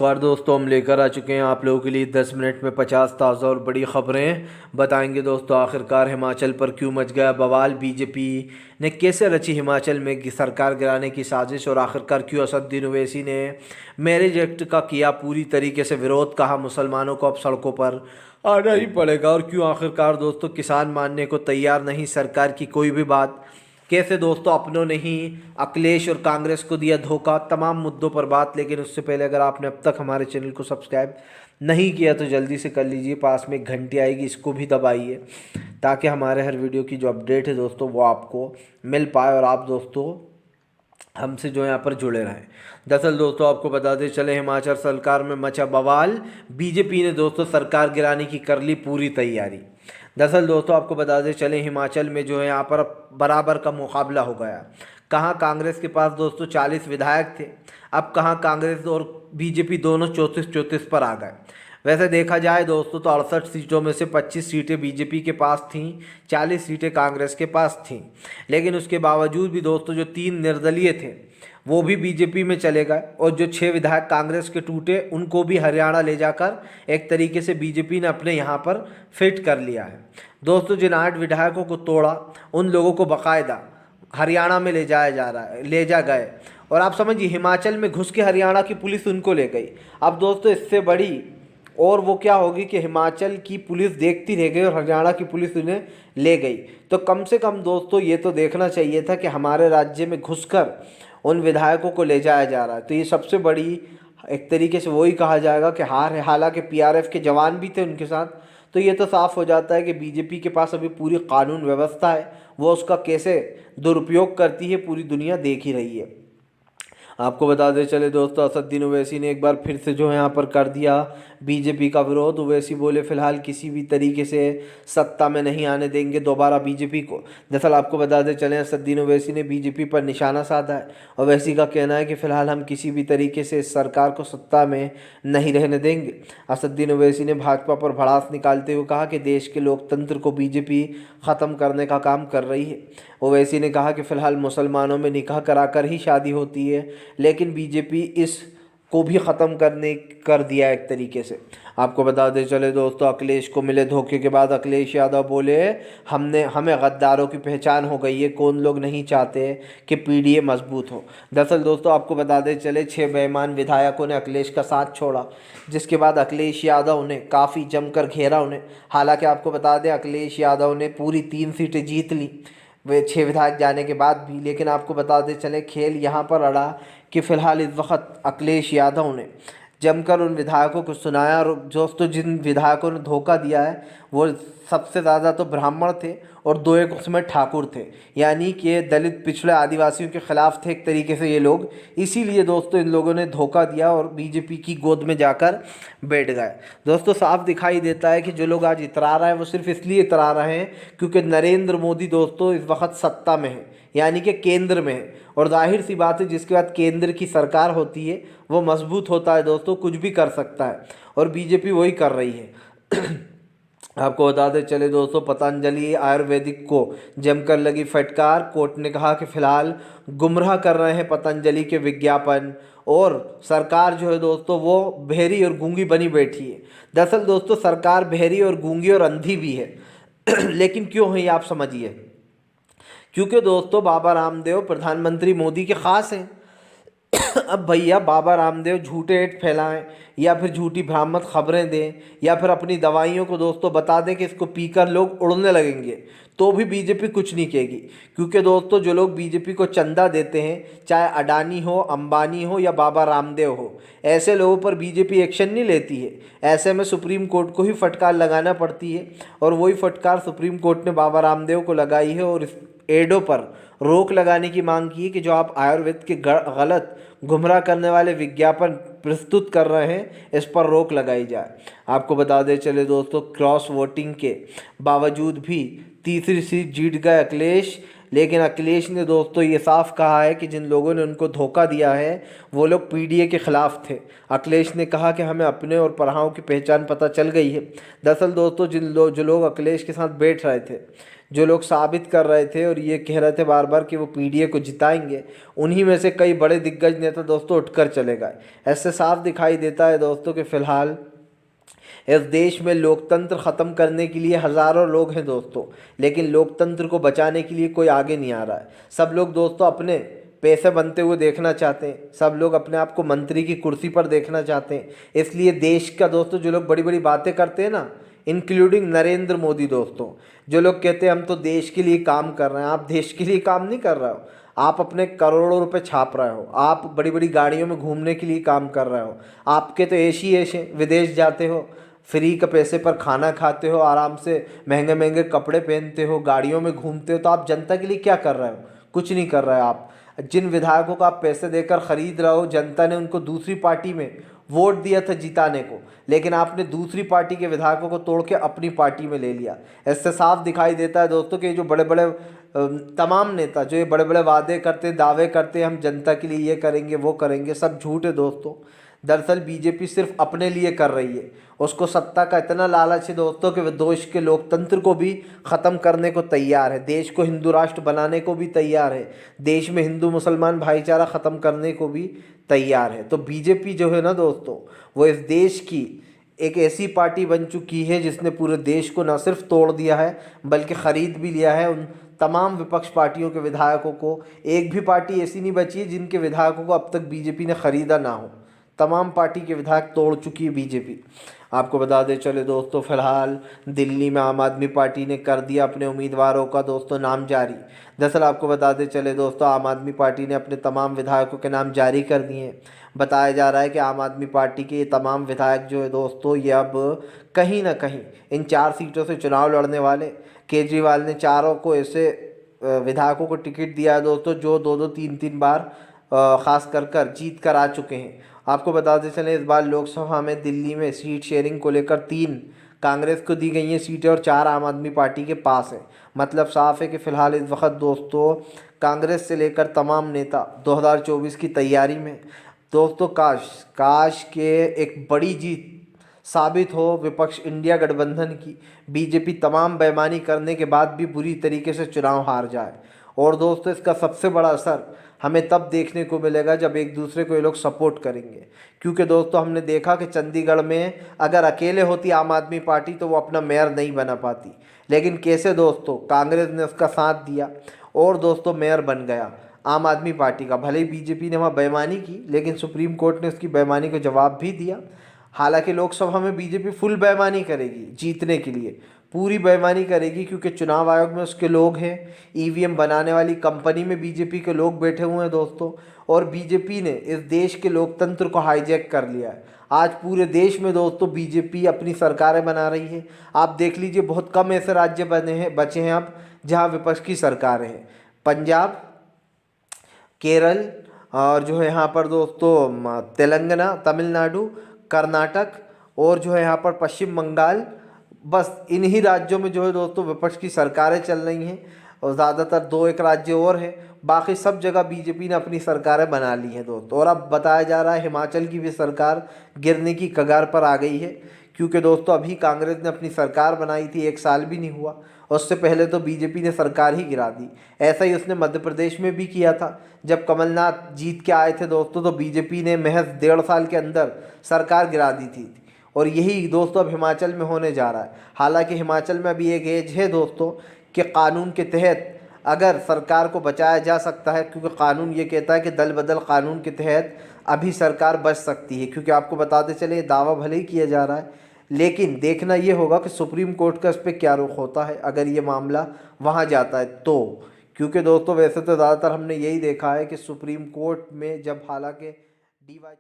बार दोस्तों हम लेकर आ चुके हैं आप लोगों के लिए 10 मिनट में 50 ताज़ा और बड़ी ख़बरें बताएंगे। दोस्तों आखिरकार हिमाचल पर क्यों मच गया बवाल, बीजेपी ने कैसे रची हिमाचल में सरकार गिराने की साजिश, और आखिरकार क्यों असदुद्दीन ओवैसी ने मैरिज एक्ट का किया पूरी तरीके से विरोध, कहा मुसलमानों को अब सड़कों पर आना ही पड़ेगा, और क्यों आखिरकार दोस्तों किसान मानने को तैयार नहीं सरकार की कोई भी बात, कैसे दोस्तों अपनों ने ही अखिलेश और कांग्रेस को दिया धोखा, तमाम मुद्दों पर बात। लेकिन उससे पहले अगर आपने अब तक हमारे चैनल को सब्सक्राइब नहीं किया तो जल्दी से कर लीजिए, पास में एक घंटी आएगी इसको भी दबाइए ताकि हमारे हर वीडियो की जो अपडेट है दोस्तों वो आपको मिल पाए और आप दोस्तों हमसे जो यहाँ पर जुड़े रहें। दरअसल दोस्तों आपको बताते चले हिमाचल सरकार में मचा बवाल, बीजेपी ने दोस्तों सरकार गिराने की कर ली पूरी तैयारी। दरअसल दोस्तों आपको बताते चले हिमाचल में जो है यहाँ पर बराबर का मुकाबला हो गया। कहाँ कांग्रेस के पास दोस्तों 40 विधायक थे, अब कहाँ कांग्रेस और बीजेपी दोनों 34-34 पर आ गए। वैसे देखा जाए दोस्तों तो 68 सीटों में से 25 सीटें बीजेपी के पास थीं, 40 सीटें कांग्रेस के पास थीं। लेकिन उसके बावजूद भी दोस्तों जो 3 निर्दलीय थे वो भी बीजेपी में चले गए, और जो 6 विधायक कांग्रेस के टूटे उनको भी हरियाणा ले जाकर एक तरीके से बीजेपी ने अपने यहाँ पर फिट कर लिया है। दोस्तों जिन 8 विधायकों को तोड़ा उन लोगों को बाकायदा हरियाणा में ले जाया जा रहा है, ले जा गए, और आप समझिए हिमाचल में घुस के हरियाणा की पुलिस उनको ले गई। अब दोस्तों इससे बड़ी और वो क्या होगी कि हिमाचल की पुलिस देखती रह गई और हरियाणा की पुलिस उन्हें ले गई। तो कम से कम दोस्तों ये तो देखना चाहिए था कि हमारे राज्य में घुसकर उन विधायकों को ले जाया जा रहा है, तो ये सबसे बड़ी एक तरीके से वही कहा जाएगा कि हार है। हालांकि पीआरएफ के जवान भी थे उनके साथ, तो ये तो साफ हो जाता है कि बीजेपी के पास अभी पूरी कानून व्यवस्था है, वो उसका कैसे दुरुपयोग करती है पूरी दुनिया देख ही रही है। आपको बताते चले दोस्तों असदुद्दीन ओवैसी ने एक बार फिर से जो है यहाँ पर कर दिया बीजेपी का विरोध। ओवैसी बोले फिलहाल किसी भी तरीके से सत्ता में नहीं आने देंगे दोबारा बीजेपी को। दरअसल आपको बताते चले असदुद्दीन ओवैसी ने बीजेपी पर निशाना साधा है। ओवैसी का कहना है कि फिलहाल हम किसी भी तरीके से इस सरकार को सत्ता में नहीं रहने देंगे। असदुद्दीन ओवैसी ने भाजपा पर भड़ास निकालते हुए कहा कि देश के लोकतंत्र को बीजेपी ख़त्म करने का काम कर रही है। ओवैसी ने कहा कि फिलहाल मुसलमानों में निकाह कराकर ही शादी होती है, लेकिन बीजेपी इस को भी ख़त्म करने कर दिया एक तरीके से। आपको बताते चले दोस्तों अखिलेश को मिले धोखे के बाद अखिलेश यादव बोले हमें गद्दारों की पहचान हो गई है, कौन लोग नहीं चाहते कि पीडीए मजबूत हो। दरअसल दोस्तों आपको बताते चले 6 बेईमान विधायकों ने अखिलेश का साथ छोड़ा, जिसके बाद अखिलेश यादव ने काफ़ी जमकर घेरा उन्हें। हालांकि आपको बता दें अखिलेश यादव ने पूरी 3 सीटें जीत ली वे 6 विधायक जाने के बाद भी। लेकिन आपको बताते चले खेल यहाँ पर अड़ा कि फ़िलहाल इस वक्त अखिलेश यादव ने जमकर उन विधायकों को सुनाया, और दोस्तों जिन विधायकों ने धोखा दिया है वो सबसे ज़्यादा तो ब्राह्मण थे और 2 एक उसमें ठाकुर थे, यानी कि दलित पिछड़े आदिवासियों के ख़िलाफ़ थे एक तरीके से ये लोग। इसीलिए दोस्तों इन लोगों ने धोखा दिया और बीजेपी की गोद में जाकर बैठ गए। दोस्तों साफ दिखाई देता है कि जो लोग आज इतरा रहे हैं वो सिर्फ इसलिए इतरा रहे हैं क्योंकि नरेंद्र मोदी दोस्तों इस वक्त सत्ता में है, यानी कि केंद्र में है, और जाहिर सी बात है जिसके बाद केंद्र की सरकार होती है वो मजबूत होता है दोस्तों, कुछ भी कर सकता है, और बीजेपी वही कर रही है। आपको बताते चले दोस्तों पतंजलि आयुर्वेदिक को जमकर लगी फटकार। कोर्ट ने कहा कि फ़िलहाल गुमराह कर रहे हैं पतंजलि के विज्ञापन, और सरकार जो है दोस्तों वो बहरी और गूंगी बनी बैठी है। दरअसल दोस्तों सरकार बहरी और गूंगी और अंधी भी है। लेकिन क्यों है ये आप समझिए, क्योंकि दोस्तों बाबा रामदेव प्रधानमंत्री मोदी के ख़ास हैं। अब भैया बाबा रामदेव झूठे एड फैलाएं या फिर झूठी भ्रामक खबरें दें या फिर अपनी दवाइयों को दोस्तों बता दें कि इसको पीकर लोग उड़ने लगेंगे, तो भी बीजेपी कुछ नहीं कहेगी। क्योंकि दोस्तों जो लोग बीजेपी को चंदा देते हैं, चाहे अडानी हो, अंबानी हो या बाबा रामदेव हो, ऐसे लोगों पर बीजेपी एक्शन नहीं लेती है। ऐसे में सुप्रीम कोर्ट को ही फटकार लगाना पड़ती है, और वही फटकार सुप्रीम कोर्ट ने बाबा रामदेव को लगाई है और इस एडों पर रोक लगाने की मांग की है कि जो आप आयुर्वेद के गलत गुमराह करने वाले विज्ञापन प्रस्तुत कर रहे हैं इस पर रोक लगाई जाए। आपको बता दें चले दोस्तों क्रॉस वोटिंग के बावजूद भी तीसरी सीट जीत गए अखिलेश, लेकिन अखिलेश ने दोस्तों ये साफ कहा है कि जिन लोगों ने उनको धोखा दिया है वो लोग पीडीए के खिलाफ थे। अखिलेश ने कहा कि हमें अपने और पराओं की पहचान पता चल गई है। दरअसल दोस्तों जो लोग अखिलेश के साथ बैठ रहे थे, जो लोग साबित कर रहे थे और ये कह रहे थे बार बार कि वो पीडीए को जिताएंगे, उन्हीं में से कई बड़े दिग्गज नेता दोस्तों उठकर चले गए। ऐसे साफ दिखाई देता है दोस्तों कि फ़िलहाल इस देश में लोकतंत्र ख़त्म करने के लिए हज़ारों लोग हैं दोस्तों, लेकिन लोकतंत्र को बचाने के लिए कोई आगे नहीं आ रहा है। सब लोग दोस्तों अपने पैसे बनते हुए देखना चाहते हैं, सब लोग अपने आप को मंत्री की कुर्सी पर देखना चाहते हैं। इसलिए देश का दोस्तों जो लोग बड़ी बड़ी बातें करते हैं ना, इंक्लूडिंग नरेंद्र मोदी दोस्तों, जो लोग कहते हैं हम तो देश के लिए काम कर रहे हैं, आप देश के लिए काम नहीं कर रहे हो। आप अपने करोड़ों रुपए छाप रहे हो, आप बड़ी बड़ी गाड़ियों में घूमने के लिए काम कर रहे हो, आपके तो ऐश हैं, विदेश जाते हो, फ्री के पैसे पर खाना खाते हो, आराम से महंगे महंगे कपड़े पहनते हो, गाड़ियों में घूमते हो, तो आप जनता के लिए क्या कर रहे हो? कुछ नहीं कर रहे हो। आप जिन विधायकों को आप पैसे देकर ख़रीद रहे हो, जनता ने उनको दूसरी पार्टी में वोट दिया था जिताने को, लेकिन आपने दूसरी पार्टी के विधायकों को तोड़ के अपनी पार्टी में ले लिया। इससे साफ दिखाई देता है दोस्तों कि जो बड़े बड़े तमाम नेता जो ये बड़े बड़े वादे करते, दावे करते, हम जनता के लिए ये करेंगे वो करेंगे, सब झूठ है दोस्तों। दरअसल बीजेपी सिर्फ अपने लिए कर रही है। उसको सत्ता का इतना लालच है दोस्तों कि वह देश के लोकतंत्र को भी ख़त्म करने को तैयार है, देश को हिंदू राष्ट्र बनाने को भी तैयार है, देश में हिंदू मुसलमान भाईचारा ख़त्म करने को भी तैयार है। तो बीजेपी जो है ना दोस्तों, वो इस देश की एक ऐसी पार्टी बन चुकी है जिसने पूरे देश को न सिर्फ तोड़ दिया है बल्कि ख़रीद भी लिया है। उन तमाम विपक्ष पार्टियों के विधायकों को, एक भी पार्टी ऐसी नहीं बची है जिनके विधायकों को अब तक बीजेपी ने ख़रीदा ना हो। तमाम पार्टी के विधायक तोड़ चुकी है बीजेपी। आपको बता दें चले दोस्तों, फ़िलहाल दिल्ली में आम आदमी पार्टी ने कर दिया अपने उम्मीदवारों का दोस्तों नाम जारी। दरअसल आपको बता दें चले दोस्तों, आम आदमी पार्टी ने अपने तमाम विधायकों के नाम जारी कर दिए हैं। बताया जा रहा है कि आम आदमी पार्टी के ये तमाम विधायक जो है दोस्तों, ये अब कहीं ना कहीं इन 4 सीटों से चुनाव लड़ने वाले। केजरीवाल ने चारों को ऐसे विधायकों को टिकट दिया है दोस्तों जो 2-2, 3-3 बार ख़ास कर जीत कर आ चुके हैं। आपको बताते चलें, इस बार लोकसभा में दिल्ली में सीट शेयरिंग को लेकर 3 कांग्रेस को दी गई हैं सीटें और 4 आम आदमी पार्टी के पास है। मतलब साफ है कि फ़िलहाल इस वक्त दोस्तों कांग्रेस से लेकर तमाम नेता 2024 की तैयारी में। दोस्तों काश के एक बड़ी जीत साबित हो विपक्ष इंडिया गठबंधन की, बीजेपी तमाम बेईमानी करने के बाद भी बुरी तरीके से चुनाव हार जाए। और दोस्तों इसका सबसे बड़ा असर हमें तब देखने को मिलेगा जब एक दूसरे को ये लोग सपोर्ट करेंगे। क्योंकि दोस्तों हमने देखा कि चंडीगढ़ में अगर अकेले होती आम आदमी पार्टी तो वो अपना मेयर नहीं बना पाती, लेकिन कैसे दोस्तों कांग्रेस ने उसका साथ दिया और दोस्तों मेयर बन गया आम आदमी पार्टी का। भले ही बीजेपी ने वहाँ बेईमानी की, लेकिन सुप्रीम कोर्ट ने उसकी बेईमानी को जवाब भी दिया। हालांकि लोकसभा में बीजेपी फुल बेईमानी करेगी जीतने के लिए, पूरी बेईमानी करेगी, क्योंकि चुनाव आयोग में उसके लोग हैं, ईवीएम बनाने वाली कंपनी में बीजेपी के लोग बैठे हुए हैं दोस्तों। और बीजेपी ने इस देश के लोकतंत्र को हाईजैक कर लिया है। आज पूरे देश में दोस्तों बीजेपी अपनी सरकारें बना रही है। आप देख लीजिए, बहुत कम ऐसे राज्य बचे हैं अब जहां विपक्ष की सरकारें हैं। पंजाब, केरल और जो है यहाँ पर दोस्तों तेलंगाना, तमिलनाडु, कर्नाटक और जो है यहाँ पर पश्चिम बंगाल, बस इन्हीं राज्यों में जो है दोस्तों विपक्ष की सरकारें चल रही हैं। और ज़्यादातर 2-1 राज्य और हैं, बाकी सब जगह बीजेपी ने अपनी सरकारें बना ली हैं दोस्तों। और अब बताया जा रहा है हिमाचल की भी सरकार गिरने की कगार पर आ गई है, क्योंकि दोस्तों अभी कांग्रेस ने अपनी सरकार बनाई थी, 1 साल भी नहीं हुआ, उससे पहले तो बीजेपी ने सरकार ही गिरा दी। ऐसा ही उसने मध्य प्रदेश में भी किया था। जब कमलनाथ जीत के आए थे दोस्तों तो बीजेपी ने महज 1.5 साल के अंदर सरकार गिरा दी थी। और यही दोस्तों अब हिमाचल में होने जा रहा है। हालांकि हिमाचल में अभी एक एज है दोस्तों कि कानून के तहत अगर सरकार को बचाया जा सकता है, क्योंकि कानून ये कहता है कि दल बदल कानून के तहत अभी सरकार बच सकती है। क्योंकि आपको बताते चले, दावा भले ही किया जा रहा है, लेकिन देखना ये होगा कि सुप्रीम कोर्ट का इस पर क्या रुख होता है अगर ये मामला वहाँ जाता है तो। क्योंकि दोस्तों वैसे तो ज़्यादातर हमने यही देखा है कि सुप्रीम कोर्ट में जब हालांकि DY